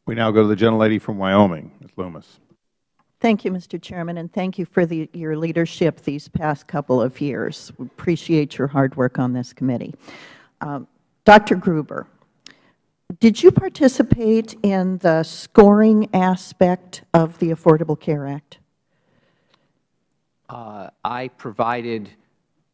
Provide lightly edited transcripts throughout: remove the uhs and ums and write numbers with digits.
We now go to the gentlelady from Wyoming, Ms. Lummis. Thank you, Mr. Chairman, and thank you for your leadership these past couple of years. We appreciate your hard work on this committee. Dr. Gruber, did you participate in the scoring aspect of the Affordable Care Act? I provided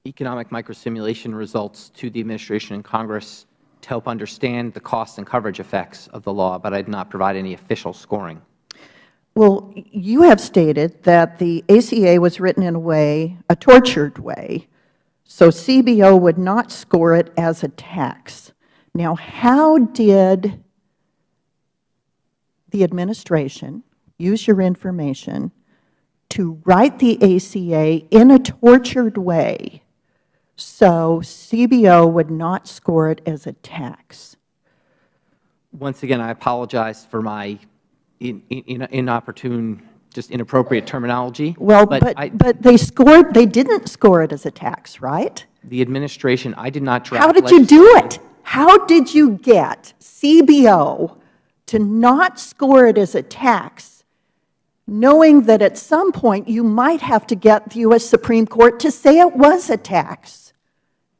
economic microsimulation results to the Administration and Congress to help understand the cost and coverage effects of the law, but I did not provide any official scoring. Well, you have stated that the ACA was written in a tortured way, so CBO would not score it as a tax. Now, how did the Administration use your information to write the ACA in a tortured way so CBO would not score it as a tax? Once again, I apologize for my inopportune, just inappropriate terminology. Well, but they didn't score it as a tax, right? The Administration, I did not draft. How did you do it? How did you get CBO to not score it as a tax, knowing that at some point you might have to get the U.S. Supreme Court to say it was a tax?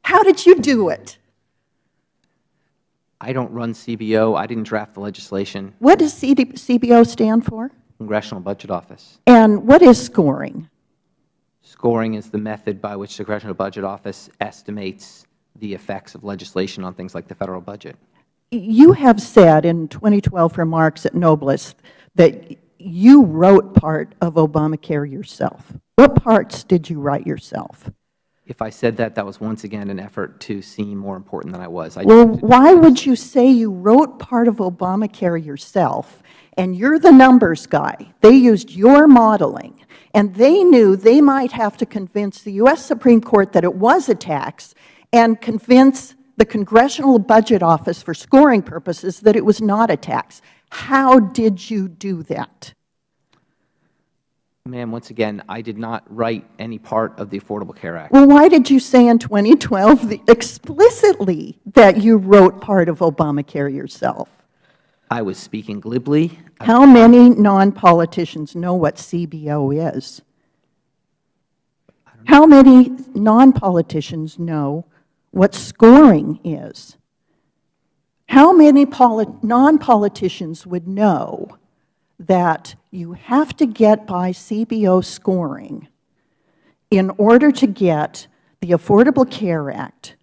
How did you do it? I don't run CBO. I didn't draft the legislation. What does CBO stand for? Congressional Budget Office. And what is scoring? Scoring is the method by which the Congressional Budget Office estimates the effects of legislation on things like the Federal budget. You have said in 2012 remarks at Noblest that you wrote part of Obamacare yourself. What parts did you write yourself? If I said that, that was once again an effort to seem more important than I was. Well, why would you say you wrote part of Obamacare yourself, and you're the numbers guy? They used your modeling, and they knew they might have to convince the U.S. Supreme Court that it was a tax and convince the Congressional Budget Office for scoring purposes that it was not a tax. How did you do that? Ma'am, once again, I did not write any part of the Affordable Care Act. Well, why did you say in 2012 explicitly that you wrote part of Obamacare yourself? I was speaking glibly. How many non-politicians know what CBO is? How many non-politicians know what scoring is? How many non-politicians would know that you have to get by CBO scoring in order to get the Affordable Care Act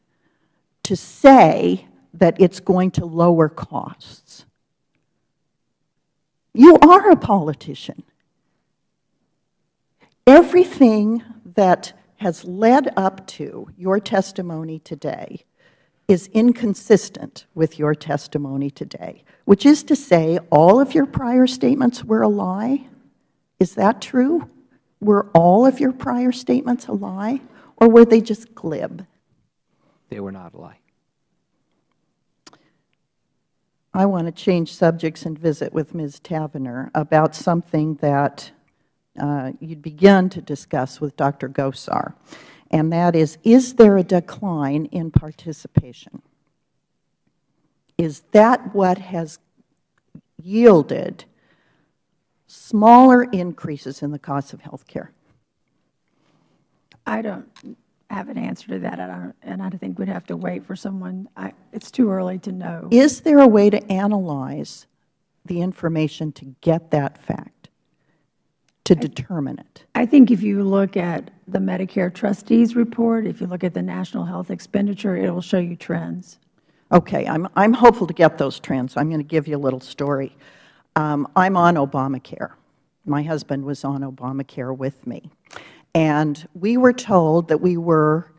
to say that it's going to lower costs? You are a politician. Everything that has led up to your testimony today is inconsistent with your testimony today, which is to say all of your prior statements were a lie. Is that true? Were all of your prior statements a lie, or were they just glib? They were not a lie. I want to change subjects and visit with Ms. Tavenner about something that you'd begun to discuss with Dr. Gosar, and that is there a decline in participation? Is that what has yielded smaller increases in the cost of health care? I don't have an answer to that, and I think we'd have to wait for someone. It's too early to know. Is there a way to analyze the information to get that fact, to determine it? I think if you look at the Medicare trustees report, if you look at the national health expenditure, it will show you trends. Okay, I'm hopeful to get those trends. I'm going to give you a little story. I'm on Obamacare. My husband was on Obamacare with me. And we were told that we were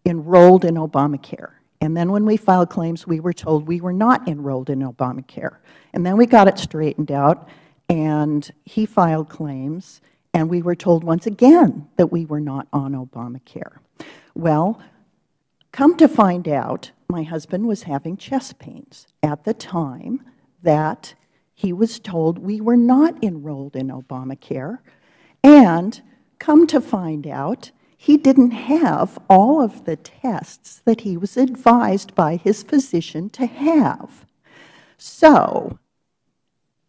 enrolled in Obamacare. And then when we filed claims, we were told we were not enrolled in Obamacare. And then we got it straightened out, and he filed claims, and we were told once again that we were not on Obamacare. Well, come to find out, my husband was having chest pains at the time that he was told we were not enrolled in Obamacare, and come to find out, he didn't have all of the tests that he was advised by his physician to have. So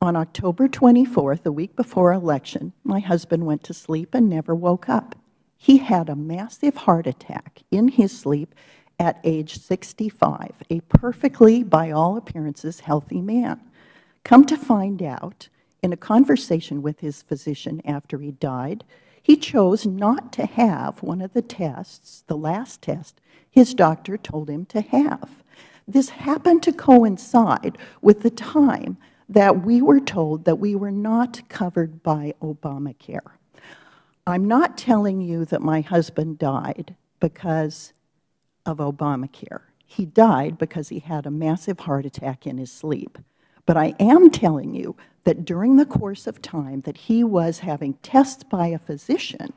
On October 24th, a week before election, my husband went to sleep and never woke up. He had a massive heart attack in his sleep at age 65, a perfectly, by all appearances, healthy man. Come to find out, in a conversation with his physician after he died, he chose not to have one of the tests, the last test, his doctor told him to have. This happened to coincide with the time that we were told that we were not covered by Obamacare. I'm not telling you that my husband died because of Obamacare. He died because he had a massive heart attack in his sleep. But I am telling you that during the course of time that he was having tests by a physician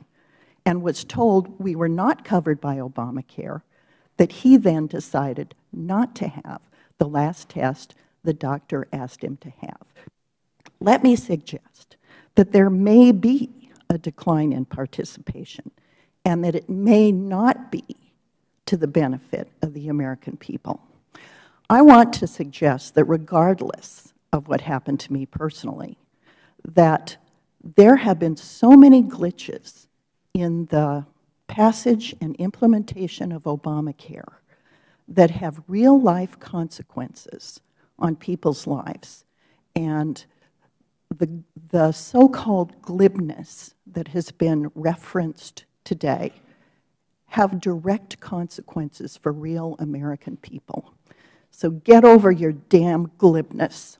and was told we were not covered by Obamacare, that he then decided not to have the last test the doctor asked him to have. Let me suggest that there may be a decline in participation and that it may not be to the benefit of the American people. I want to suggest that regardless of what happened to me personally, that there have been so many glitches in the passage and implementation of Obamacare that have real-life consequences on people's lives. And the so-called glibness that has been referenced today have direct consequences for real American people. So get over your damn glibness.